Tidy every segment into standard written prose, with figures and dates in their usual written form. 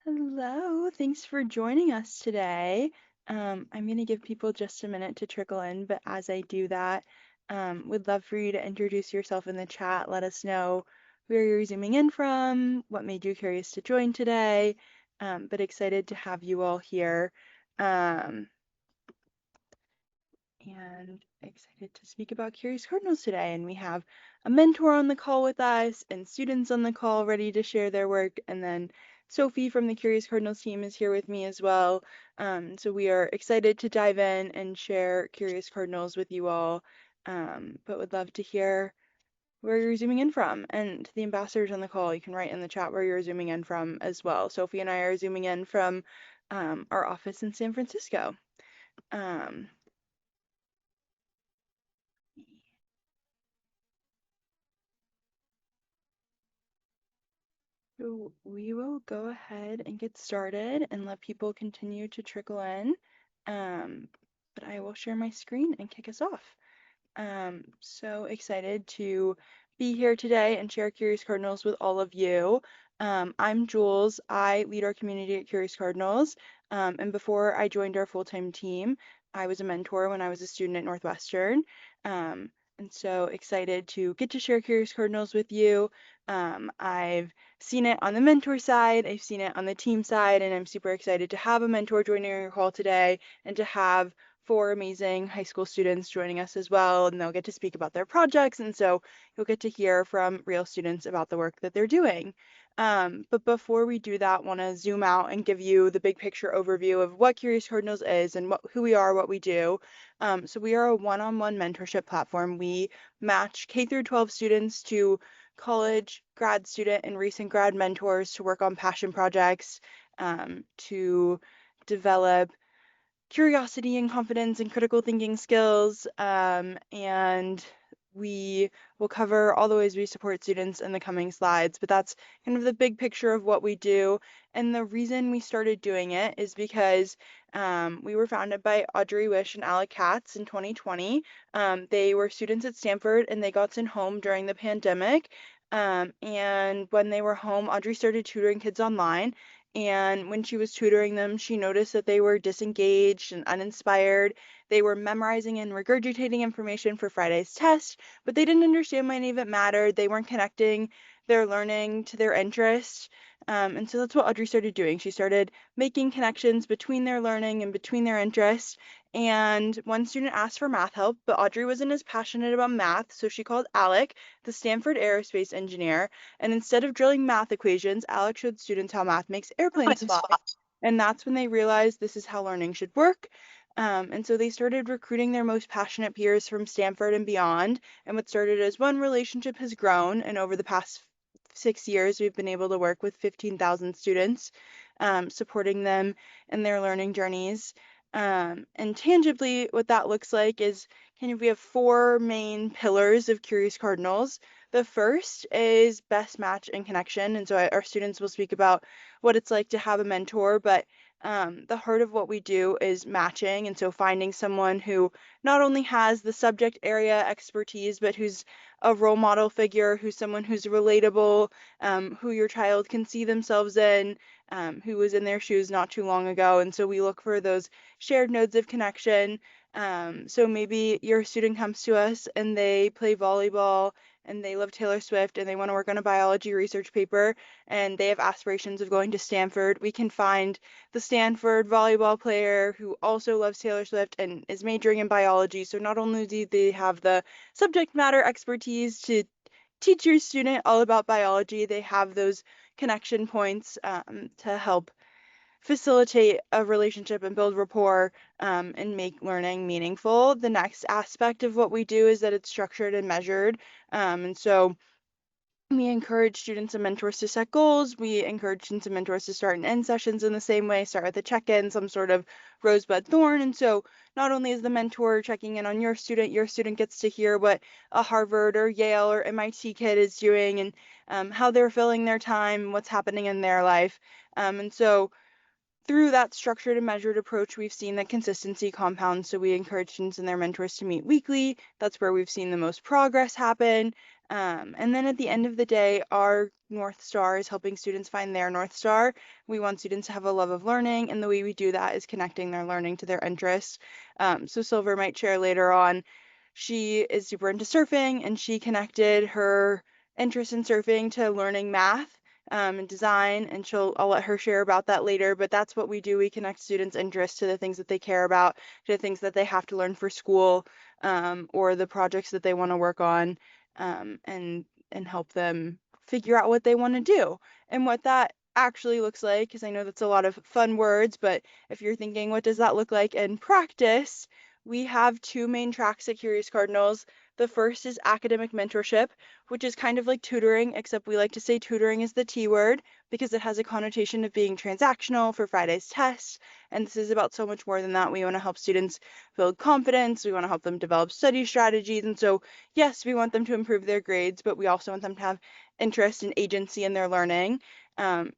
Hello, thanks for joining us today. I'm going to give people just a minute to trickle in, but as I do that, would love for you to introduce yourself in the chat. Let us know where you're zooming in from, what made you curious to join today, but excited to have you all here. And excited to speak about Curious Cardinals today. And we have a mentor on the call with us and students on the call ready to share their work. And then Sophie from the Curious Cardinals team is here with me as well. So we are excited to dive in and share Curious Cardinals with you all, but would love to hear where you're zooming in from. And to the ambassadors on the call, you can write in the chat where you're zooming in from as well. Sophie and I are zooming in from our office in San Francisco. So we will go ahead and get started and let people continue to trickle in. But I will share my screen and kick us off. So excited to be here today and share Curious Cardinals with all of you. I'm Jules. I lead our community at Curious Cardinals. And before I joined our full-time team, I was a mentor when I was a student at Northwestern. And so excited to get to share Curious Cardinals with you. I've seen it on the mentor side, I've seen it on the team side, and I'm super excited to have a mentor joining our call today and to have 4 amazing high school students joining us as well, and they'll get to speak about their projects, and so you'll get to hear from real students about the work that they're doing. But before we do that, want to zoom out and give you the big picture overview of what Curious Cardinals is and who we are, what we do. So we are a one-on-one mentorship platform. We match K through 12 students to college, grad student, and recent grad mentors to work on passion projects, to develop curiosity and confidence and critical thinking skills. And we will cover all the ways we support students in the coming slides, but that's kind of the big picture of what we do. And the reason we started doing it is because we were founded by Audrey Wish and Alec Katz in 2020. They were students at Stanford and they got sent home during the pandemic. And when they were home, Audrey started tutoring kids online. And when she was tutoring them, she noticed that they were disengaged and uninspired. They were memorizing and regurgitating information for Friday's test, but they didn't understand why any of it mattered. They weren't connecting their learning to their interests. And so that's what Audrey started doing. She started making connections between their learning and between their interests. And one student asked for math help, but Audrey wasn't as passionate about math, so she called Alec, the Stanford aerospace engineer, and instead of drilling math equations, Alex showed students how math makes airplanes fly. And that's when they realized this is how learning should work. And so they started recruiting their most passionate peers from Stanford and beyond. And what started as one relationship has grown. And over the past 6 years, we've been able to work with 15,000 students, supporting them in their learning journeys. And tangibly, what that looks like is we have 4 main pillars of Curious Cardinals. The first is best match and connection. And so our students will speak about what it's like to have a mentor, but the heart of what we do is matching. And so finding someone who not only has the subject area expertise, but who's a role model figure, who's someone who's relatable, who your child can see themselves in, who was in their shoes not too long ago. And so we look for those shared nodes of connection. So maybe your student comes to us and they play volleyball and they love Taylor Swift and they want to work on a biology research paper and they have aspirations of going to Stanford. We can find the Stanford volleyball player who also loves Taylor Swift and is majoring in biology. So not only do they have the subject matter expertise to teach your student all about biology, they have those connection points to help facilitate a relationship and build rapport and make learning meaningful. The next aspect of what we do is that it's structured and measured. And so we encourage students and mentors to set goals. We encourage students and mentors to start and end sessions in the same way, start with a check-in, some sort of rosebud thorn. And so not only is the mentor checking in on your student gets to hear what a Harvard or Yale or MIT kid is doing and how they're filling their time, what's happening in their life. And so through that structured and measured approach, we've seen that consistency compounds. So we encourage students and their mentors to meet weekly. That's where we've seen the most progress happen. And then at the end of the day, our North Star is helping students find their North Star. We want students to have a love of learning, and the way we do that is connecting their learning to their interests. So Silver might share later on, she is super into surfing, and she connected her interest in surfing to learning math and design, and I'll let her share about that later, but that's what we do. We connect students' interests to the things that they care about, to the things that they have to learn for school, or the projects that they want to work on, and help them figure out what they want to do and what that actually looks like, because I know that's a lot of fun words, but if you're thinking, what does that look like in practice? We have two main tracks at Curious Cardinals. The first is academic mentorship, which is kind of like tutoring, except we like to say tutoring is the T word because it has a connotation of being transactional for Friday's test. And this is about so much more than that. We want to help students build confidence. We want to help them develop study strategies. And so, yes, we want them to improve their grades, but we also want them to have interest and agency in their learning.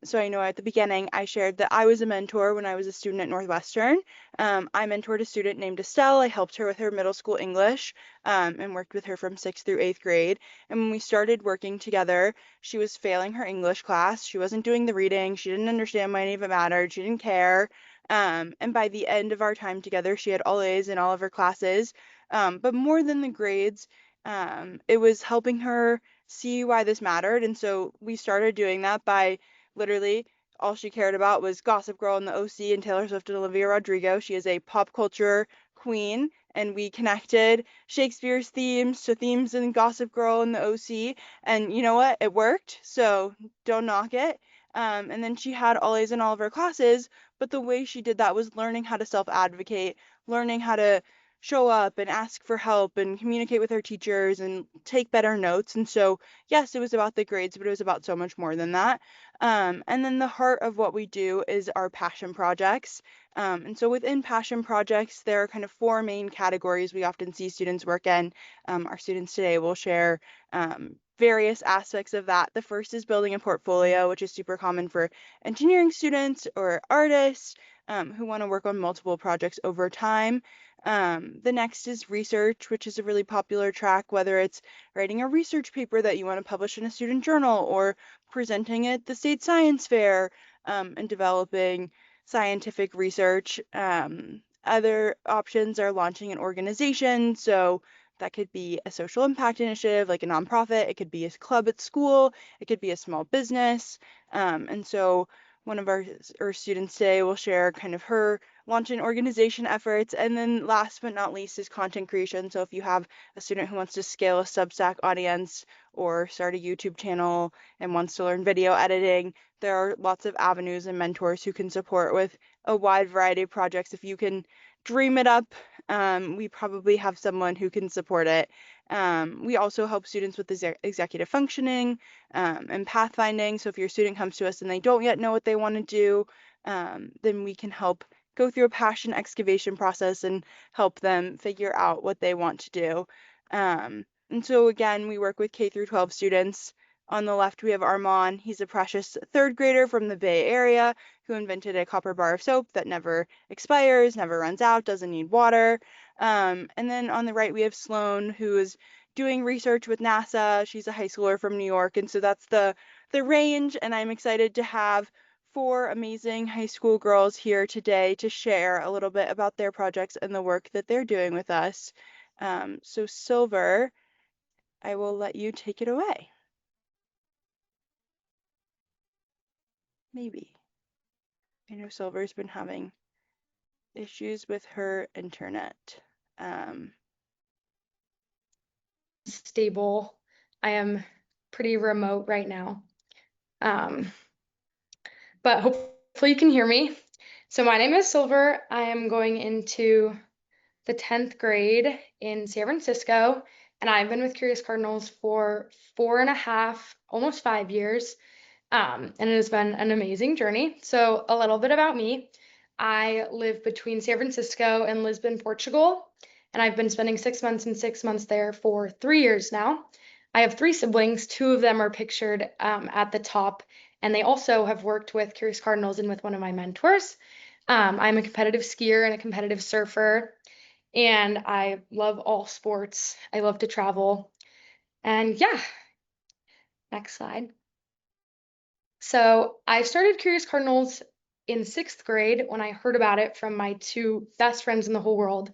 So I know at the beginning I shared that I was a mentor when I was a student at Northwestern. I mentored a student named Estelle. I helped her with her middle school English and worked with her from 6th through 8th grade. And when we started working together, she was failing her English class. She wasn't doing the reading. She didn't understand why any of it mattered. She didn't care. And by the end of our time together, she had all A's in all of her classes. But more than the grades, it was helping her see why this mattered. And so we started doing that by literally all she cared about was Gossip Girl and the OC and Taylor Swift and Olivia Rodrigo. She is a pop culture queen, and we connected Shakespeare's themes to themes in Gossip Girl and the OC. And you know what? It worked, so don't knock it. And then she had all A's in all of her classes, but the way she did that was learning how to self-advocate, learning how to show up and ask for help and communicate with her teachers and take better notes. And so, yes, it was about the grades, but it was about so much more than that. And then the heart of what we do is our passion projects. And so within passion projects, there are kind of four main categories we often see students work in. Our students today will share various aspects of that. The first is building a portfolio, which is super common for engineering students or artists who want to work on multiple projects over time. The next is research, which is a really popular track, whether it's writing a research paper that you want to publish in a student journal or presenting at the state science fair and developing scientific research. Other options are launching an organization. So that could be a social impact initiative like a nonprofit. It could be a club at school. It could be a small business. And so one of our students today will share kind of her launch and organization efforts. And then last but not least is content creation. So if you have a student who wants to scale a Substack audience or start a YouTube channel and wants to learn video editing, there are lots of avenues and mentors who can support with a wide variety of projects. If you can dream it up, we probably have someone who can support it. We also help students with executive functioning and pathfinding. So if your student comes to us and they don't yet know what they want to do, then we can help go through a passion excavation process and help them figure out what they want to do. And so again, we work with K through 12 students. On the left, we have Armand. He's a precious third grader from the Bay Area who invented a copper bar of soap that never expires, never runs out, doesn't need water. And then on the right, we have Sloan, who is doing research with NASA. She's a high schooler from New York, and so that's the range. And I'm excited to have four amazing high school girls here today to share a little bit about their projects and the work that they're doing with us. So Silver, I will let you take it away. Maybe. I know Silver's been having issues with her internet. Stable. I am pretty remote right now. But hopefully you can hear me. So my name is Silver. I am going into the 10th grade in San Francisco, and I've been with Curious Cardinals for 4.5, almost 5 years. And it has been an amazing journey. So a little bit about me. I live between San Francisco and Lisbon, Portugal, and I've been spending 6 months and 6 months there for 3 years now. I have three siblings. Two of them are pictured at the top, and they also have worked with Curious Cardinals and with one of my mentors. I'm a competitive skier and a competitive surfer, and I love all sports. I love to travel. And yeah, next slide. So I started Curious Cardinals in sixth grade when I heard about it from my two best friends in the whole world,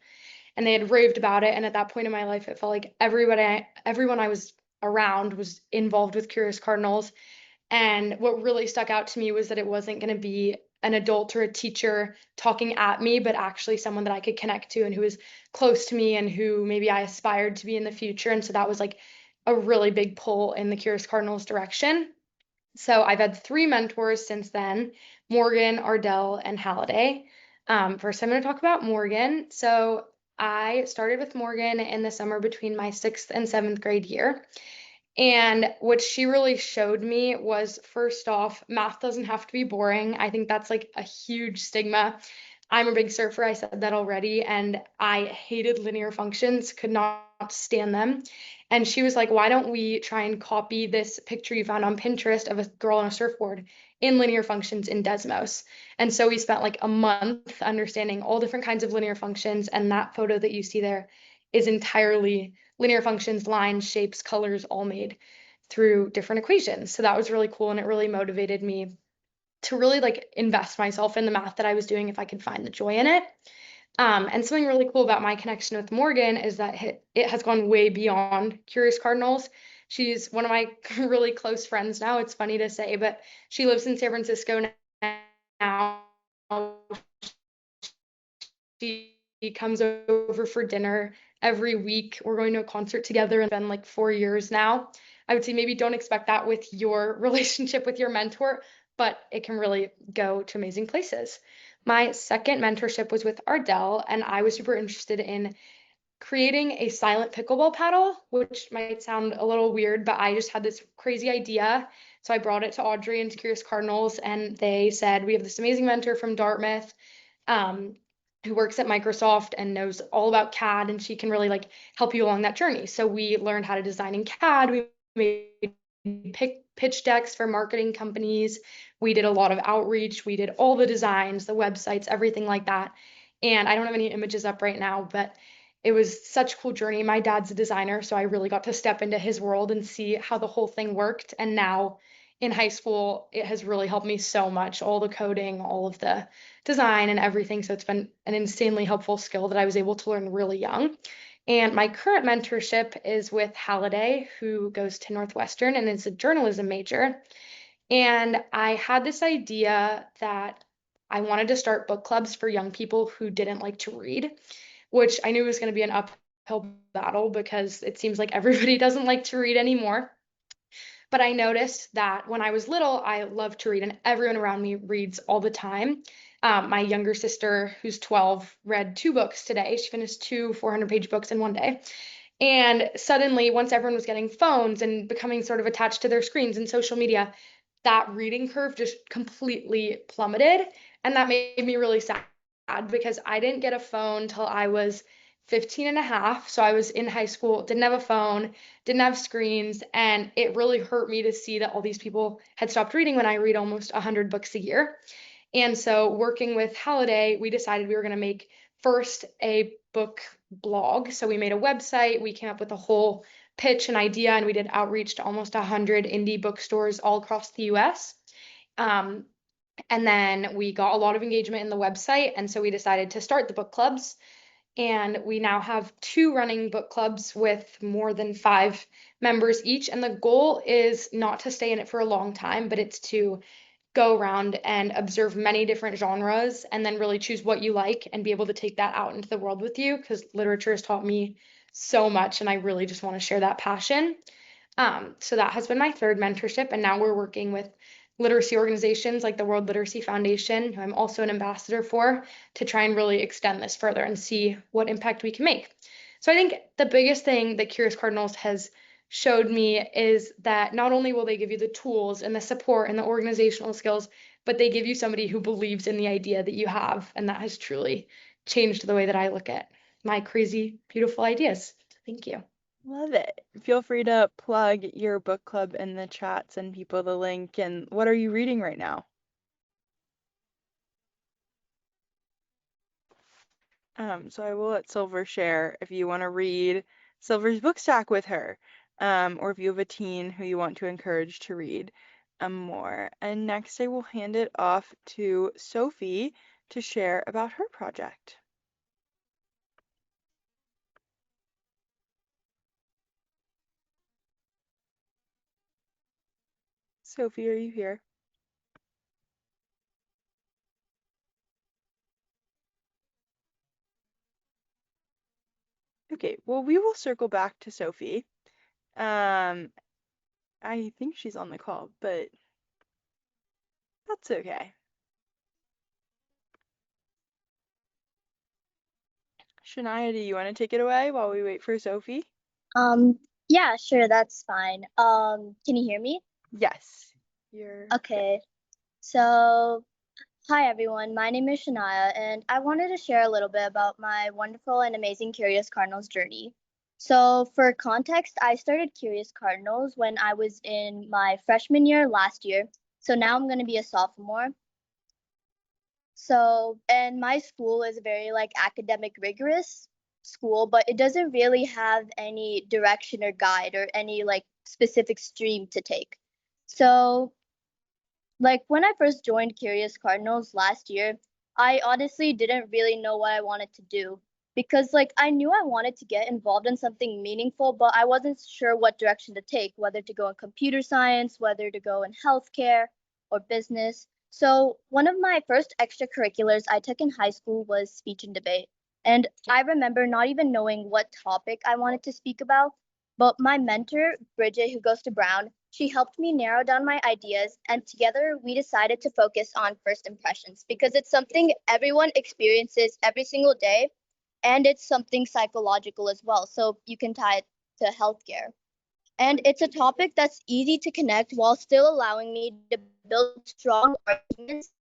and they had raved about it. And at that point in my life, it felt like everyone I was around was involved with Curious Cardinals. And what really stuck out to me was that it wasn't going to be an adult or a teacher talking at me, but actually someone that I could connect to and who was close to me and who maybe I aspired to be in the future. And so that was like a really big pull in the Curious Cardinals direction. So I've had three mentors since then: Morgan, Ardell, and Halliday. First, I'm going to talk about Morgan. So I started with Morgan in the summer between my sixth and seventh grade year. And what she really showed me was, first off, math doesn't have to be boring. I think that's like a huge stigma. I'm a big surfer, I said that already, and I hated linear functions, could not stand them. And she was like, why don't we try and copy this picture you found on Pinterest of a girl on a surfboard in linear functions in Desmos? And so we spent like a month understanding all different kinds of linear functions, and that photo that you see there is entirely linear functions, lines, shapes, colors, all made through different equations. So that was really cool, and it really motivated me to really like invest myself in the math that I was doing if I could find the joy in it. And something really cool about my connection with Morgan is that it has gone way beyond Curious Cardinals. She's one of my really close friends now. It's funny to say, but she lives in San Francisco now. She comes over for dinner every week. We're going to a concert together and it's been like 4 years now. I would say maybe don't expect that with your relationship with your mentor, but it can really go to amazing places. My second mentorship was with Ardell, and I was super interested in creating a silent pickleball paddle, which might sound a little weird, but I just had this crazy idea. So I brought it to Audrey and to Curious Cardinals, and they said, we have this amazing mentor from Dartmouth, um, who works at Microsoft and knows all about CAD, and she can really like help you along that journey. So we learned how to design in CAD. We made pitch decks for marketing companies. We did a lot of outreach. We did all the designs, the websites, everything like that. And I don't have any images up right now, but it was such a cool journey. My dad's a designer, so I really got to step into his world and see how the whole thing worked. And now in high school, it has really helped me so much, all the coding, all of the design and everything. So it's been an insanely helpful skill that I was able to learn really young. And my current mentorship is with Halliday, who goes to Northwestern and is a journalism major. And I had this idea that I wanted to start book clubs for young people who didn't like to read, which I knew was going to be an uphill battle because it seems like everybody doesn't like to read anymore. But I noticed that when I was little, I loved to read, and everyone around me reads all the time. My younger sister, who's 12, read two books today. She finished two 400-page books in one day. And suddenly, once everyone was getting phones and becoming sort of attached to their screens and social media, that reading curve just completely plummeted. And that made me really sad because I didn't get a phone till I was 15 and a half. So I was in high school, didn't have a phone, didn't have screens, and it really hurt me to see that all these people had stopped reading when I read almost 100 books a year. And so, working with Halliday, we decided we were going to make first a book blog. So, we made a website, we came up with a whole pitch and idea, and we did outreach to almost 100 indie bookstores all across the US. Um, and then we got a lot of engagement in the website. And so, we decided to start the book clubs. And we now have two running book clubs with more than 5 members each. And the goal is not to stay in it for a long time, but it's to go around and observe many different genres and then really choose what you like and be able to take that out into the world with you, because literature has taught me so much and I really just want to share that passion. So that has been my third mentorship, and now we're working with literacy organizations like the World Literacy Foundation, who I'm also an ambassador for, to try and really extend this further and see what impact we can make. So I think the biggest thing that Curious Cardinals has showed me is that not only will they give you the tools and the support and the organizational skills, but they give you somebody who believes in the idea that you have, and that has truly changed the way that I look at my crazy, beautiful ideas. Thank you. Love it. Feel free to plug your book club in the chat, send people the link. And what are you reading right now? So I will let Silver share if you want to read Silver's book stack with her. or if you have a teen who you want to encourage to read more. And next, I will hand it off to Sophie to share about her project. Sophie, are you here? Okay, well, we will circle back to Sophie. Um, I think she's on the call, but that's okay. Shania, do you want to take it away while we wait for Sophie? Um, yeah, sure, that's fine. Can you hear me? Yes, you're good. Okay. So, hi everyone. My name is Shania, and I wanted to share a little bit about my wonderful and amazing Curious Cardinals journey. So, for context, I started Curious Cardinals when I was in my freshman year last year. So now I'm going to be a sophomore. So, and my school is very like academic rigorous school, but it doesn't really have any direction or guide or any like specific stream to take. So, like when I first joined Curious Cardinals last year, I honestly didn't really know what I wanted to do because like I knew I wanted to get involved in something meaningful, but I wasn't sure what direction to take, whether to go in computer science, whether to go in healthcare or business. So, one of my first extracurriculars I took in high school was speech and debate. And I remember not even knowing what topic I wanted to speak about, but my mentor, Bridget, who goes to Brown, she helped me narrow down my ideas, and together we decided to focus on first impressions because it's something everyone experiences every single day, and it's something psychological as well. So you can tie it to healthcare. And it's a topic that's easy to connect while still allowing me to build strong arguments,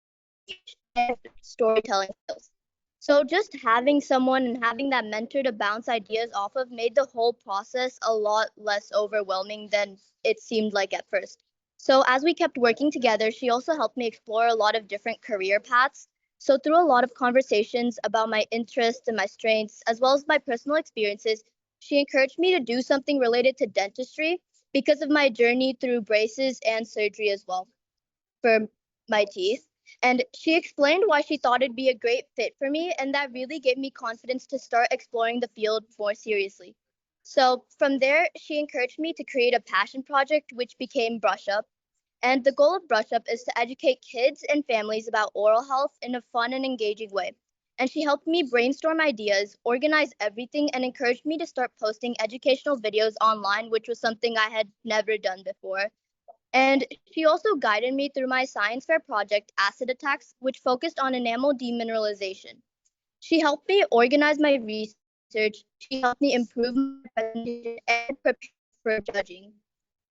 speech, and storytelling skills. So just having someone and having that mentor to bounce ideas off of made the whole process a lot less overwhelming than it seemed like at first. So as we kept working together, she also helped me explore a lot of different career paths. So through a lot of conversations about my interests and my strengths, as well as my personal experiences, she encouraged me to do something related to dentistry because of my journey through braces and surgery as well for my teeth. And she explained why she thought it'd be a great fit for me, and that really gave me confidence to start exploring the field more seriously. So from there, she encouraged me to create a passion project, which became Brush Up. And the goal of Brush Up is to educate kids and families about oral health in a fun and engaging way. And she helped me brainstorm ideas, organize everything, and encouraged me to start posting educational videos online, which was something I had never done before. And she also guided me through my science fair project, Acid Attacks, which focused on enamel demineralization. She helped me organize my research, she helped me improve my presentation and prepare for judging.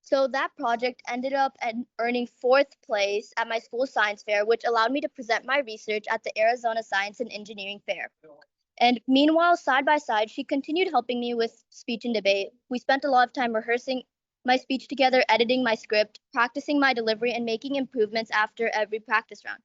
So that project ended up at earning fourth place at my school science fair, which allowed me to present my research at the Arizona Science and Engineering Fair. And meanwhile, side by side, she continued helping me with speech and debate. We spent a lot of time rehearsing my speech together, editing my script, practicing my delivery, and making improvements after every practice round.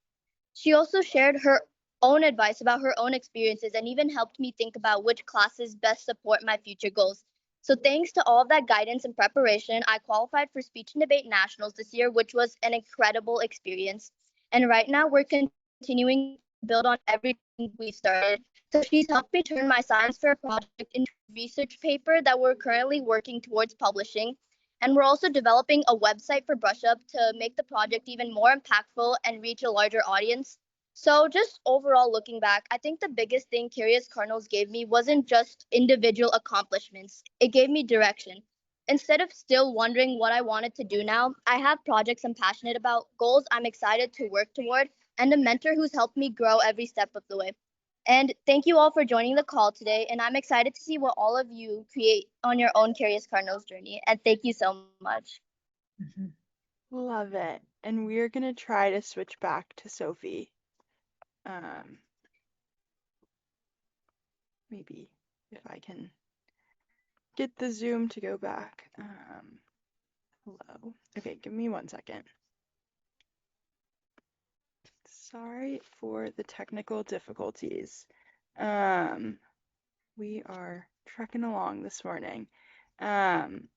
She also shared her own advice about her own experiences and even helped me think about which classes best support my future goals. So, thanks to all of that guidance and preparation, I qualified for Speech and Debate Nationals this year, which was an incredible experience. And right now, we're continuing to build on everything we started. So, she's helped me turn my science fair project into a research paper that we're currently working towards publishing. And we're also developing a website for BrushUp to make the project even more impactful and reach a larger audience. So, just overall looking back, I think the biggest thing Curious Cardinals gave me wasn't just individual accomplishments, it gave me direction. Instead of still wondering what I wanted to do now, I have projects I'm passionate about, goals I'm excited to work toward, and a mentor who's helped me grow every step of the way. And thank you all for joining the call today. And I'm excited to see what all of you create on your own Curious Cardinals journey. And thank you so much. Mhm. Love it. And we're gonna try to switch back to Sophie. Um, maybe if I can get the Zoom to go back. Hello. Okay, give me 1 second. Sorry for the technical difficulties. Um, we are trekking along this morning. Um,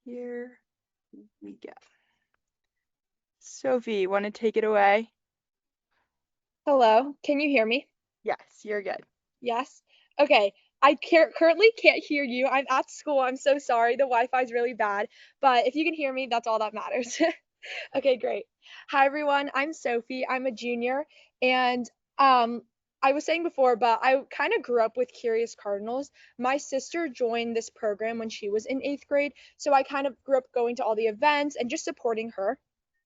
Here we go. Sophie, want to take it away? Hello, can you hear me? Yes, you're good. Yes? Okay. I currently can't hear you. I'm at school. I'm so sorry. The Wi-Fi is really bad. But if you can hear me, that's all that matters. Okay, great. Hi, everyone. I'm Sophie. I'm a junior. And I was saying before, but I kind of grew up with Curious Cardinals. My sister joined this program when she was in 8th grade. So I kind of grew up going to all the events and just supporting her.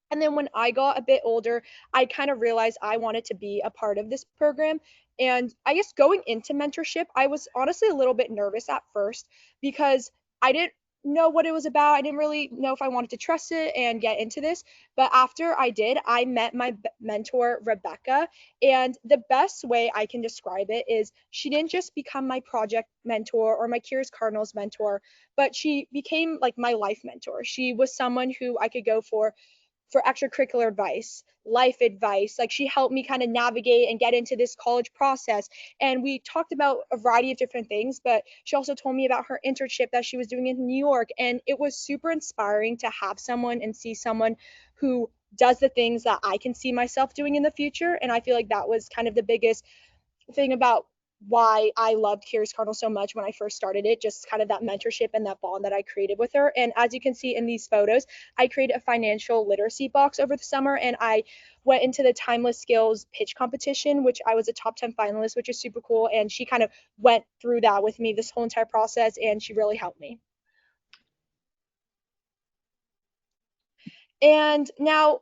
And then when I got a bit older, I kind of realized I wanted to be a part of this program. And I guess going into mentorship, I was honestly a little bit nervous at first because I didn't know what it was about. I didn't really know if I wanted to trust it and get into this. But after I did, I met my mentor, Rebecca. And the best way I can describe it is she didn't just become my project mentor or my Curious Cardinals mentor, but she became like my life mentor. She was someone who I could go for extracurricular advice, life advice. Like she helped me kind of navigate and get into this college process. And we talked about a variety of different things, but she also told me about her internship that she was doing in New York. And it was super inspiring to have someone and see someone who does the things that I can see myself doing in the future. And I feel like that was kind of the biggest thing about why I loved Curious Cardinal so much when I first started it, just kind of that mentorship and that bond that I created with her. And as you can see in these photos, I created a financial literacy box over the summer and I went into the Timeless Skills pitch competition, which I was a top 10 finalist, which is super cool. And she kind of went through that with me this whole entire process and she really helped me. And now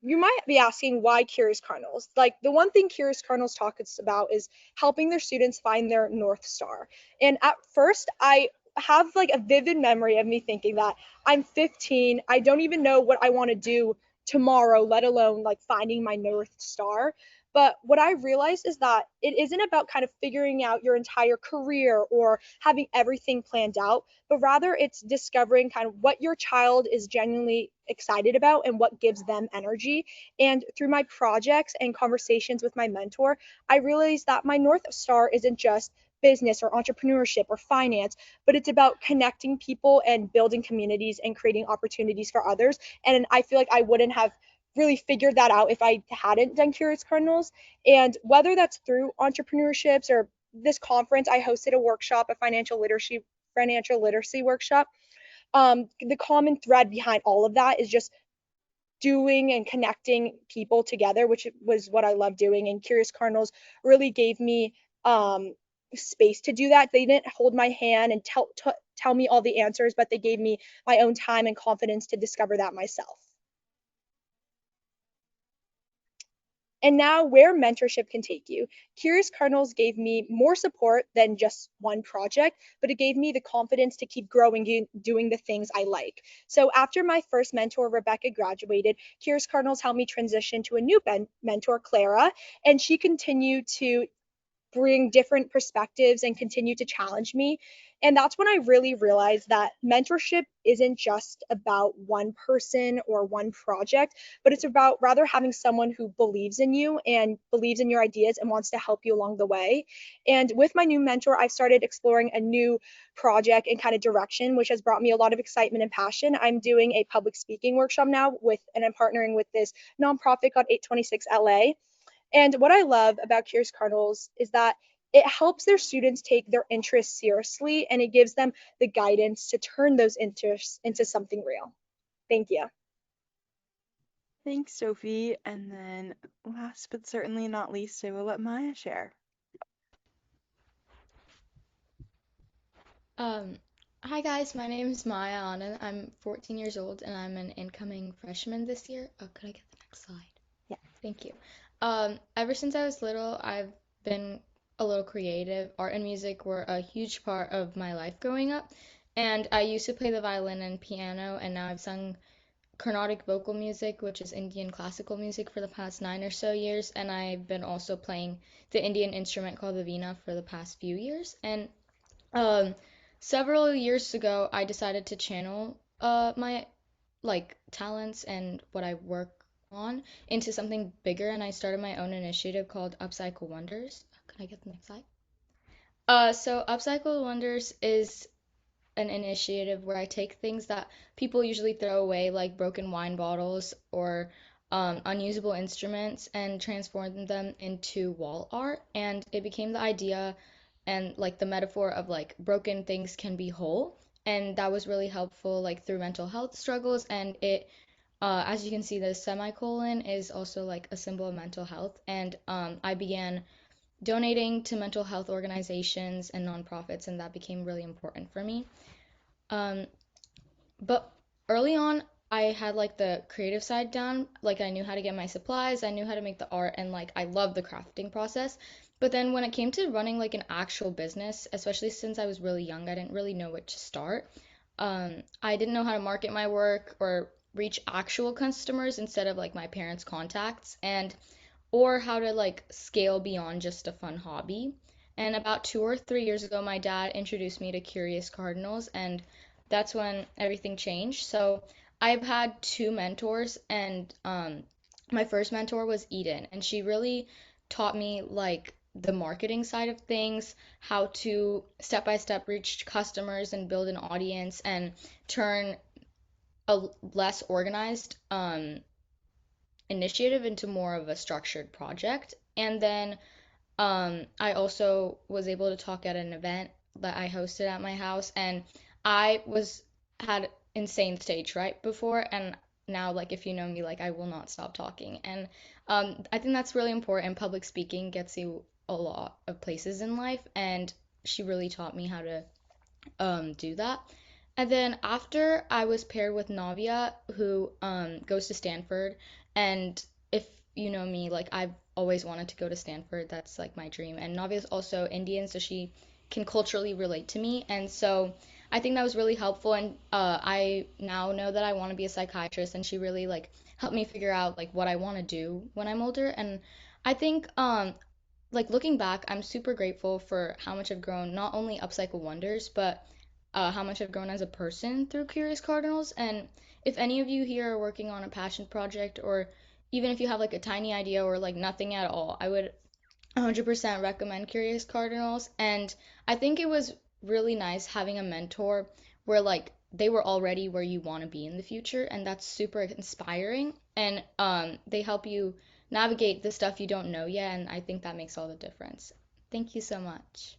you might be asking why Curious Cardinals? Like the one thing Curious Cardinals talks about is helping their students find their North Star. And at first, I have like a vivid memory of me thinking that I'm 15, I don't even know what I want to do tomorrow, let alone like finding my North Star. But what I realized is that it isn't about kind of figuring out your entire career or having everything planned out, but rather it's discovering kind of what your child is genuinely excited about and what gives them energy. And through my projects and conversations with my mentor, I realized that my North Star isn't just business or entrepreneurship or finance, but it's about connecting people and building communities and creating opportunities for others. And I feel like I wouldn't have really figured that out if I hadn't done Curious Cardinals. And whether that's through entrepreneurships or this conference, I hosted a workshop, a financial literacy workshop. The common thread behind all of that is just doing and connecting people together, which was what I love doing. And Curious Cardinals really gave me space to do that. They didn't hold my hand and tell me all the answers, but they gave me my own time and confidence to discover that myself. And now, where mentorship can take you. Curious Cardinals gave me more support than just one project, but it gave me the confidence to keep growing doing the things I like. So, after my first mentor, Rebecca, graduated, Curious Cardinals helped me transition to a new mentor, Clara, and she continued to bring different perspectives and continue to challenge me. And that's when I really realized that mentorship isn't just about one person or one project, but it's about rather having someone who believes in you and believes in your ideas and wants to help you along the way. And with my new mentor, I've started exploring a new project and kind of direction, which has brought me a lot of excitement and passion. I'm doing a public speaking workshop now and I'm partnering with this nonprofit called 826 LA. And what I love about Curious Cardinals is that it helps their students take their interests seriously and it gives them the guidance to turn those interests into something real. Thank you. Thanks, Sophie. And then last but certainly not least, I will let Maya share. Um, Hi guys, my name is Maya Anand. I'm 14 years old and I'm an incoming freshman this year. Oh, could I get the next slide? Yeah. Thank you. Ever since I was little, I've been a little creative. Art and music were a huge part of my life growing up, and I used to play the violin and piano, and now I've sung Carnatic vocal music, which is Indian classical music, for the past 9 or so years, and I've been also playing the Indian instrument called the veena for the past few years. And um, several years ago, I decided to channel my like talents and what I work on into something bigger, and I started my own initiative called Upcycle Wonders. Can I get the next slide? So Upcycle Wonders is an initiative where I take things that people usually throw away, like broken wine bottles or unusable instruments, and transform them into wall art. And it became the idea and like the metaphor of like broken things can be whole. And that was really helpful, like through mental health struggles. And it, as you can see, the semicolon is also like a symbol of mental health. And I began donating to mental health organizations and nonprofits, and that became really important for me. Um, but early on, I had like the creative side down. Like I knew how to get my supplies, I knew how to make the art, and like I loved the crafting process. But then when it came to running like an actual business, especially since I was really young, I didn't really know what to start. I didn't know how to market my work or reach actual customers instead of like my parents' contacts. And or how to like scale beyond just a fun hobby. And about 2 or 3 years ago, my dad introduced me to Curious Cardinals, and that's when everything changed. So I've had two mentors, and my first mentor was Eden, and she really taught me like the marketing side of things, how to step by step reach customers and build an audience and turn a less organized initiative into more of a structured project. And then I also was able to talk at an event that I hosted at my house, and I was had insane stage fright before, and now like if you know me, like I will not stop talking. And I think that's really important. Public speaking gets you a lot of places in life, and she really taught me how to do that. And then after I was paired with Navia, who goes to Stanford, and if you know me, like I've always wanted to go to Stanford. That's like my dream. And Navia's also Indian, so she can culturally relate to me. And so I think that was really helpful. And I now know that I want to be a psychiatrist, and she really like helped me figure out like what I want to do when I'm older. And I think like looking back, I'm super grateful for how much I've grown, not only Upcycle Wonders, but how much I've grown as a person through Curious Cardinals. And if any of you here are working on a passion project, or even if you have like a tiny idea or like nothing at all, I would 100% recommend Curious Cardinals. And I think it was really nice having a mentor where like they were already where you want to be in the future, and that's super inspiring. And they help you navigate the stuff you don't know yet, and I think that makes all the difference. Thank you so much.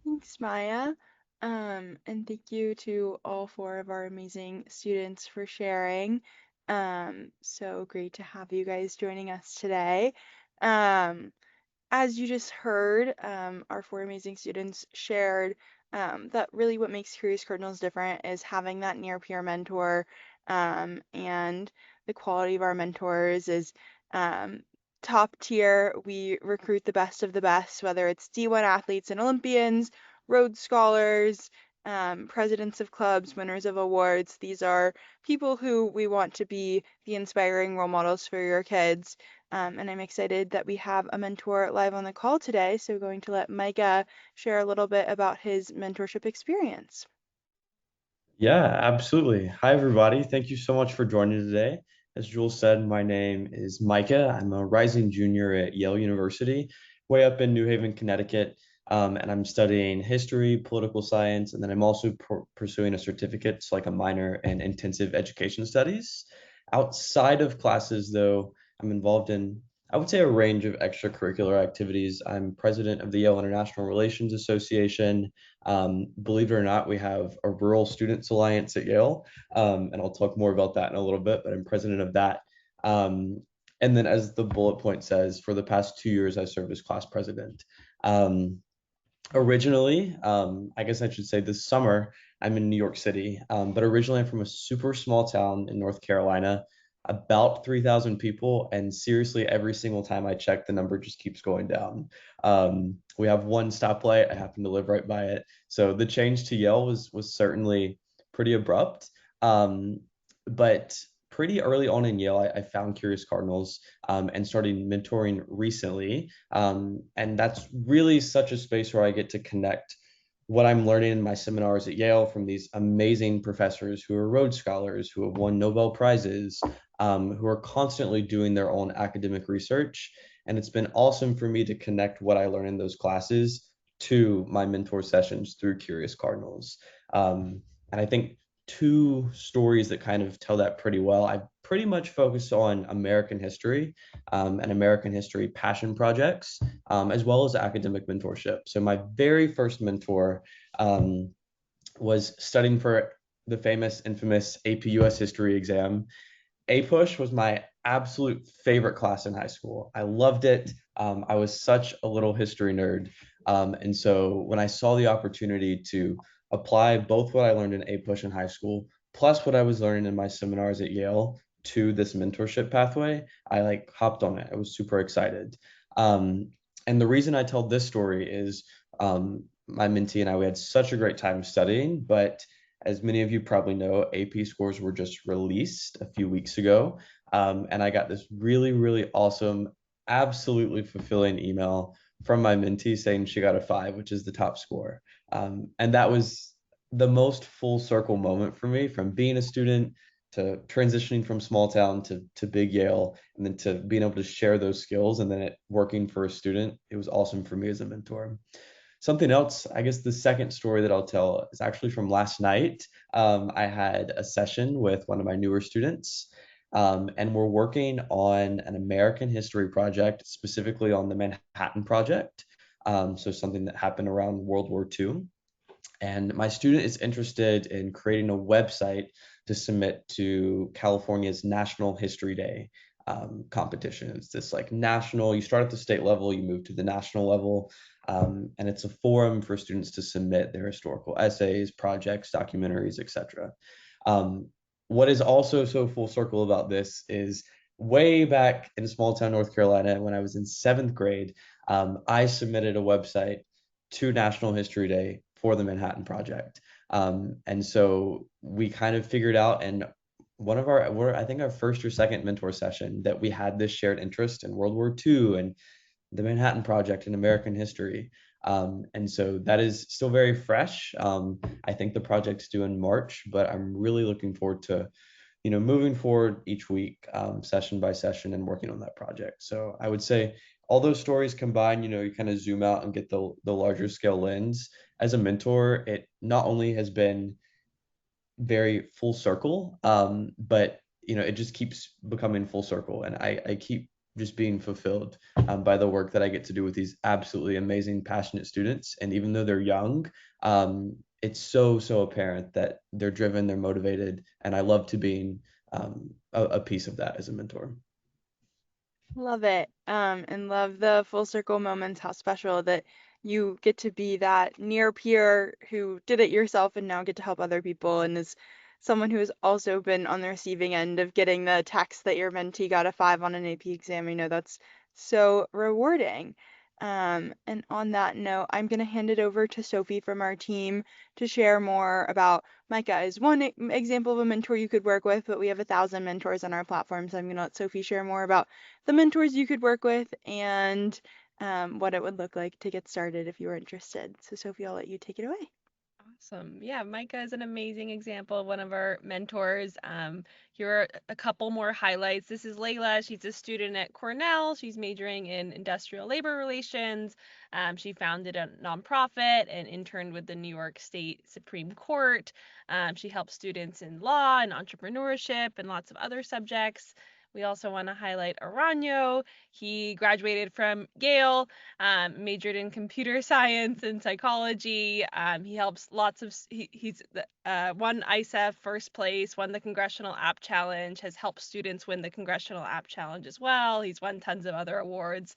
Thanks, Maya. And thank you to all four of our amazing students for sharing. So great to have you guys joining us today. Um, as you just heard, our four amazing students shared that really what makes Curious Cardinals different is having that near peer mentor, and the quality of our mentors is um, top tier. We recruit the best of the best, whether it's D1 athletes and Olympians, Rhodes Scholars, presidents of clubs, winners of awards. These are people who we want to be the inspiring role models for your kids. And I'm excited that we have a mentor live on the call today. So going to let Micah share a little bit about his mentorship experience. Yeah, absolutely. Hi, everybody. Thank you so much for joining today. As Jules said, my name is Micah. I'm a rising junior at Yale University, way up in New Haven, Connecticut. And I'm studying history, political science, and then I'm also pursuing a certificate, it's like a minor in intensive education studies. Outside of classes, though, I'm involved in, I would say, a range of extracurricular activities. I'm president of the Yale International Relations Association. Believe it or not, we have a Rural Students Alliance at Yale, and I'll talk more about that in a little bit, but I'm president of that. Um, and then, as the bullet point says, for the past 2 years, I served as class president. Um, Originally, I guess I should say this summer, I'm in New York City, but originally I'm from a super small town in North Carolina, about 3,000 people. And seriously, every single time I check, the number just keeps going down. We have one stoplight. I happen to live right by it. So the change to Yale was certainly pretty abrupt. Um, but pretty early on in Yale, I found Curious Cardinals and started mentoring recently. And that's really such a space where I get to connect what I'm learning in my seminars at Yale from these amazing professors who are Rhodes Scholars, who have won Nobel Prizes, who are constantly doing their own academic research. And it's been awesome for me to connect what I learn in those classes to my mentor sessions through Curious Cardinals. And I think two stories that kind of tell that pretty well. I pretty much focus on American history and American history passion projects, as well as academic mentorship. So my very first mentor was studying for the famous, infamous AP US history exam. A-Push was my absolute favorite class in high school. I loved it. I was such a little history nerd. And so when I saw the opportunity to apply both what I learned in A-Push in high school, plus what I was learning in my seminars at Yale to this mentorship pathway, I like hopped on it. I was super excited. Um, and the reason I tell this story is my mentee and I, we had such a great time studying, but as many of you probably know, AP scores were just released a few weeks ago. And I got this really, really awesome, absolutely fulfilling email from my mentee saying she got a 5, which is the top score. And that was the most full circle moment for me, from being a student to transitioning from small town to big Yale, and then to being able to share those skills and then it working for a student. It was awesome for me as a mentor. Something else, I guess the second story that I'll tell is actually from last night. I had a session with one of my newer students, and we're working on an American history project, specifically on the Manhattan Project. So something that happened around World War II. And my student is interested in creating a website to submit to California's National History Day competition. It's this like national, you start at the state level, you move to the national level, and it's a forum for students to submit their historical essays, projects, documentaries, etc. Um, what is also so full circle about this is way back in small town North Carolina, when I was in 7th grade, I submitted a website to National History Day for the Manhattan Project. And so we kind of figured out, and one of I think our first or second mentor session, that we had this shared interest in World War II and the Manhattan Project and American history. And so that is still very fresh. I think the project's due in March, but I'm really looking forward to, moving forward each week, session by session, and working on that project. So I would say all those stories combined, you kind of zoom out and get the larger scale lens. As a mentor, it not only has been very full circle, but it just keeps becoming full circle, and I keep just being fulfilled by the work that I get to do with these absolutely amazing, passionate students. And even though they're young, it's so apparent that they're driven, they're motivated, and I love to being a piece of that as a mentor. Love it. And love the full circle moments, how special that you get to be that near peer who did it yourself and now get to help other people, and is someone who has also been on the receiving end of getting the text that your mentee got a 5 on an AP exam. I know that's so rewarding. And on that note, I'm going to hand it over to Sophie from our team to share more about Micah is one example of a mentor you could work with, but we have 1,000 mentors on our platform. So I'm going to let Sophie share more about the mentors you could work with and what it would look like to get started if you were interested. So Sophie, I'll let you take it away. Awesome. Yeah, Micah is an amazing example of one of our mentors. Here are a couple more highlights. This is Layla. She's a student at Cornell. She's majoring in industrial labor relations. She founded a nonprofit and interned with the New York State Supreme Court. She helps students in law and entrepreneurship and lots of other subjects. We also want to highlight Aranyo. He graduated from Yale, majored in computer science and psychology. He helps lots of, he's won ISEF first place, won the Congressional App Challenge, has helped students win the Congressional App Challenge as well. He's won tons of other awards.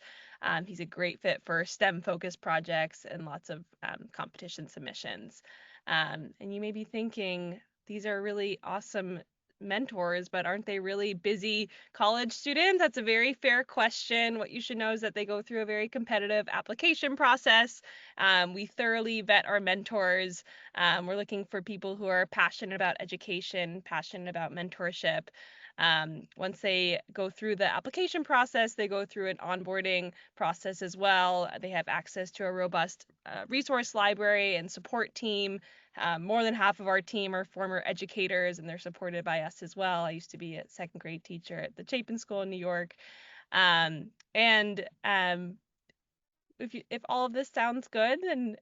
He's a great fit for STEM-focused projects and lots of competition submissions. And you may be thinking, these are really awesome mentors, but aren't they really busy college students? That's a very fair question. What you should know is that they go through a very competitive application process. We thoroughly vet our mentors. We're looking for people who are passionate about education, passionate about mentorship. Once they go through the application process, they go through an onboarding process as well. They have access to a robust resource library and support team. More than half of our team are former educators, and they're supported by us as well. I used to be a 2nd grade teacher at the Chapin School in New York. And if all of this sounds good, then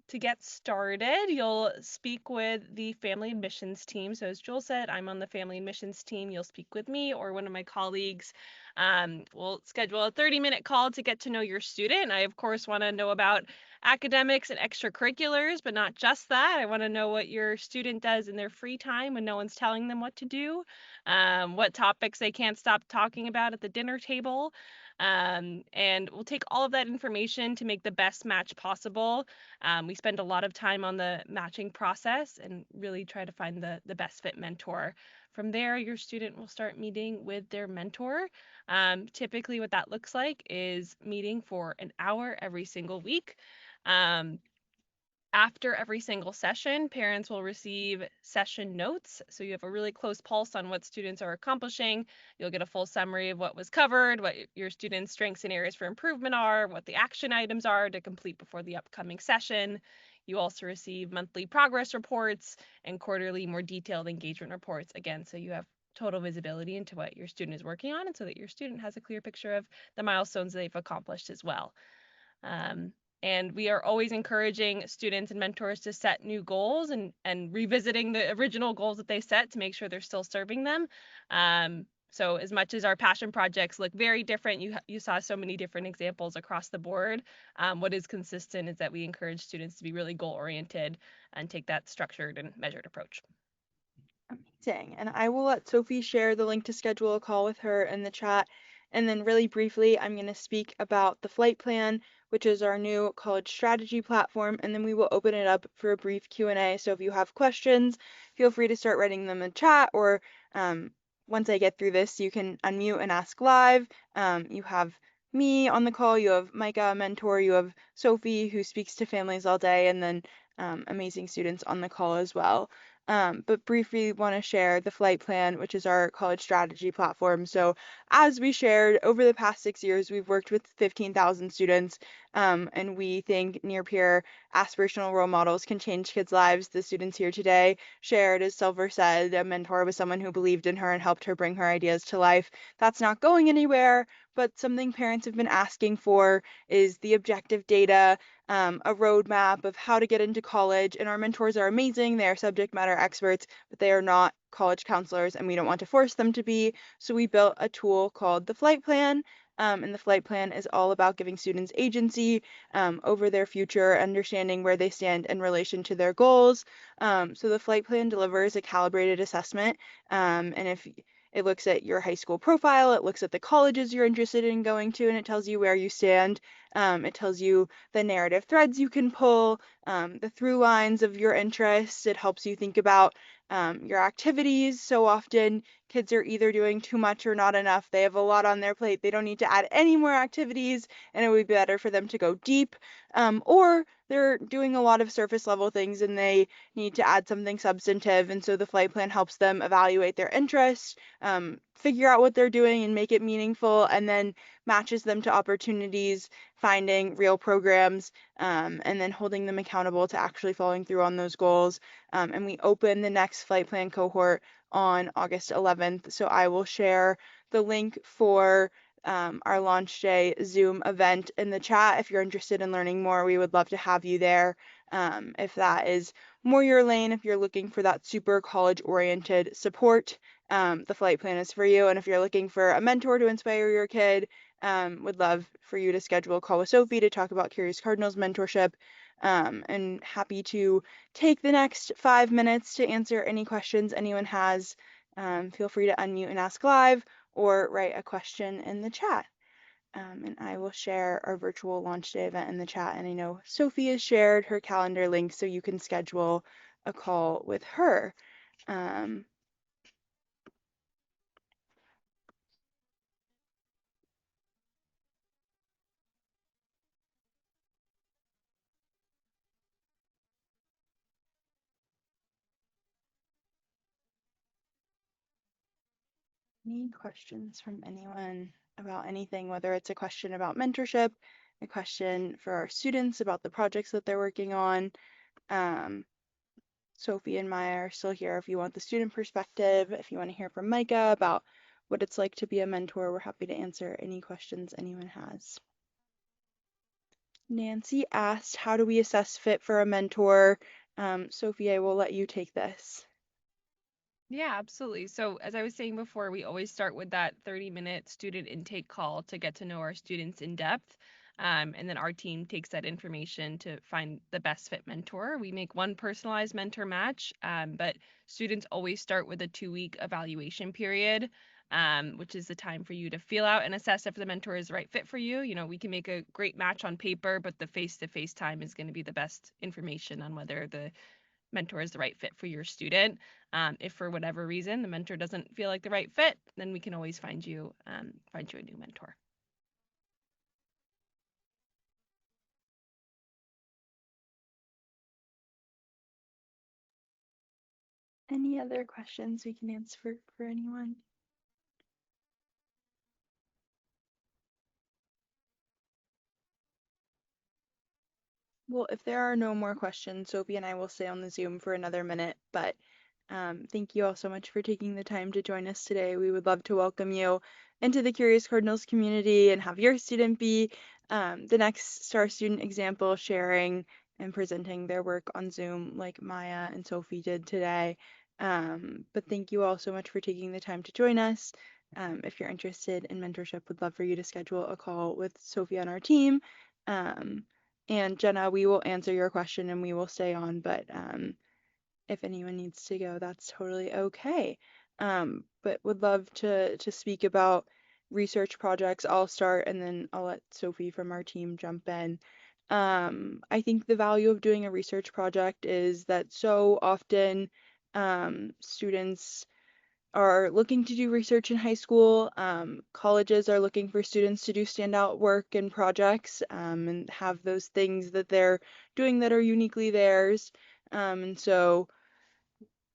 to get started, you'll speak with the family admissions team. So as Joel said, I'm on the family admissions team. You'll speak with me or one of my colleagues. We'll schedule a 30-minute call to get to know your student. I, of course, want to know about academics and extracurriculars, but not just that. I want to know what your student does in their free time when no one's telling them what to do, what topics they can't stop talking about at the dinner table. And we'll take all of that information to make the best match possible. We spend a lot of time on the matching process and really try to find the best fit mentor. From there, your student will start meeting with their mentor. Typically, what that looks like is meeting for an hour every single week. Um, After every single session, parents will receive session notes. So you have a really close pulse on what students are accomplishing. You'll get a full summary of what was covered, what your students' strengths and areas for improvement are, what the action items are to complete before the upcoming session. You also receive monthly progress reports and quarterly, more detailed engagement reports. Again, so you have total visibility into what your student is working on and so that your student has a clear picture of the milestones they've accomplished as well. Um, and we are always encouraging students and mentors to set new goals and revisiting the original goals that they set to make sure they're still serving them. So as much as our passion projects look very different, you saw so many different examples across the board. What is consistent is that we encourage students to be really goal oriented and take that structured and measured approach. Amazing. And I will let Sophie share the link to schedule a call with her in the chat. And then really briefly, I'm going to speak about the flight plan, which is our new college strategy platform, and then we will open it up for a brief Q&A. So if you have questions, feel free to start writing them in chat, or once I get through this, you can unmute and ask live. You have me on the call, you have Micah, a mentor, you have Sophie, who speaks to families all day, and then amazing students on the call as well. But briefly want to share the flight plan, which is our college strategy platform. So as we shared, over the past 6 years, we've worked with 15,000 students, and we think near-peer aspirational role models can change kids' lives. The students here today shared, as Silver said, a mentor was someone who believed in her and helped her bring her ideas to life. That's not going anywhere, but something parents have been asking for is the objective data, a roadmap of how to get into college. And our mentors are amazing. They are subject matter experts, but they are not college counselors, and we don't want to force them to be. So we built a tool called the Flight Plan. And the flight plan is all about giving students agency over their future, understanding where they stand in relation to their goals. So the flight plan delivers a calibrated assessment. And if it looks at your high school profile, it looks at the colleges you're interested in going to, and it tells you where you stand. It tells you the narrative threads you can pull, the through lines of your interests. It helps you think about your activities. So often kids are either doing too much or not enough. They have a lot on their plate. They don't need to add any more activities, and it would be better for them to go deep. Or they're doing a lot of surface level things and they need to add something substantive. And so the flight plan helps them evaluate their interests, figure out what they're doing and make it meaningful, and then matches them to opportunities, finding real programs, and then holding them accountable to actually following through on those goals. And we open the next flight plan cohort on August 11th. So I will share the link for our launch day Zoom event in the chat. If you're interested in learning more, we would love to have you there. If that is more your lane, if you're looking for that super college oriented support, the flight plan is for you. And if you're looking for a mentor to inspire your kid, would love for you to schedule a call with Sophie to talk about Curious Cardinals mentorship. And happy to take the next 5 minutes to answer any questions anyone has. Feel free to unmute and ask live or write a question in the chat. And I will share our virtual launch day event in the chat. And I know Sophie has shared her calendar link so you can schedule a call with her. Any questions from anyone about anything, whether it's a question about mentorship, a question for our students about the projects that they're working on. Sophie and Maya are still here if you want the student perspective. If you want to hear from Micah about what it's like to be a mentor, we're happy to answer any questions anyone has. Nancy asked, how do we assess fit for a mentor? Sophie, I will let you take this. Yeah, absolutely. So, as I was saying before, we always start with that 30-minute student intake call to get to know our students in depth. And then our team takes that information to find the best fit mentor. We make one personalized mentor match, but students always start with a 2-week evaluation period, which is the time for you to feel out and assess if the mentor is the right fit for you. You know, we can make a great match on paper, but the face-to-face time is going to be the best information on whether the mentor is the right fit for your student. If for whatever reason the mentor doesn't feel like the right fit, then we can always find you a new mentor. Any other questions we can answer for anyone? Well, if there are no more questions, Sophie and I will stay on the Zoom for another minute, but thank you all so much for taking the time to join us today. We would love to welcome you into the Curious Cardinals community and have your student be the next star student example, sharing and presenting their work on Zoom like Maya and Sophie did today. But thank you all so much for taking the time to join us. If you're interested in mentorship, would love for you to schedule a call with Sophie on our team. And Jenna, we will answer your question and we will stay on, but if anyone needs to go, that's totally okay. But would love to speak about research projects. I'll start and then I'll let Sophie from our team jump in. I think the value of doing a research project is that so often students are looking to do research in high school. Colleges are looking for students to do standout work and projects and have those things that they're doing that are uniquely theirs. And so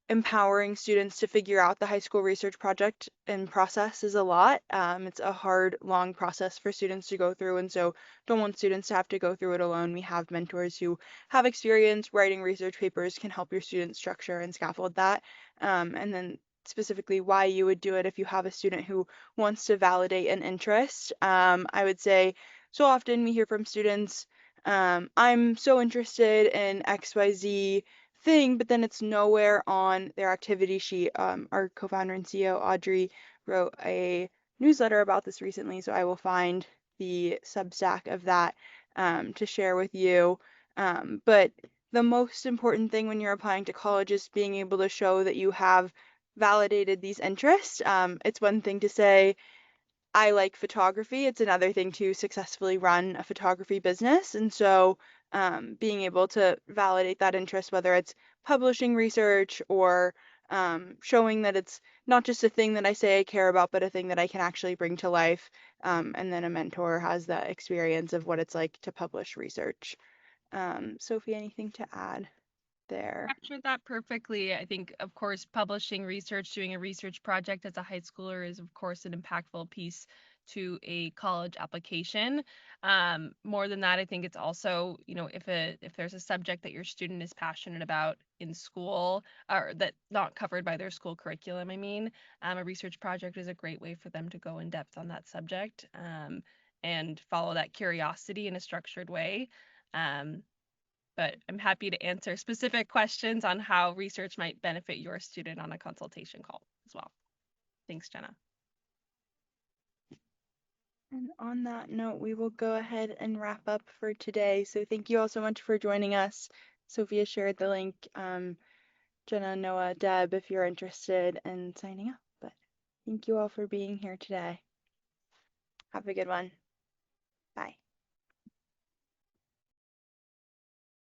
empowering students to figure out the high school research project and process is a lot. It's a hard, long process for students to go through, and so don't want students to have to go through it alone. We have mentors who have experience writing research papers, can help your students structure and scaffold that. And then specifically why you would do it if you have a student who wants to validate an interest. I would say so often we hear from students, I'm so interested in XYZ thing, but then it's nowhere on their activity sheet. Our co-founder and CEO, Audrey, wrote a newsletter about this recently, so I will find the Substack of that to share with you. But the most important thing when you're applying to college is being able to show that you have validated these interests. It's one thing to say, I like photography. It's another thing to successfully run a photography business. And so being able to validate that interest, whether it's publishing research or showing that it's not just a thing that I say I care about, but a thing that I can actually bring to life. And then a mentor has that experience of what it's like to publish research. Sophie, anything to add there? Captured that perfectly. I think, of course, publishing research, doing a research project as a high schooler is, of course, an impactful piece to a college application. More than that, I think it's also, you know, if there's a subject that your student is passionate about in school or that not covered by their school curriculum, I mean, a research project is a great way for them to go in depth on that subject and follow that curiosity in a structured way. Um, but I'm happy to answer specific questions on how research might benefit your student on a consultation call as well. Thanks, Jenna. And on that note, we will go ahead and wrap up for today. So thank you all so much for joining us. Sophia shared the link. Jenna, Noah, Deb, if you're interested in signing up. But thank you all for being here today. Have a good one. Bye.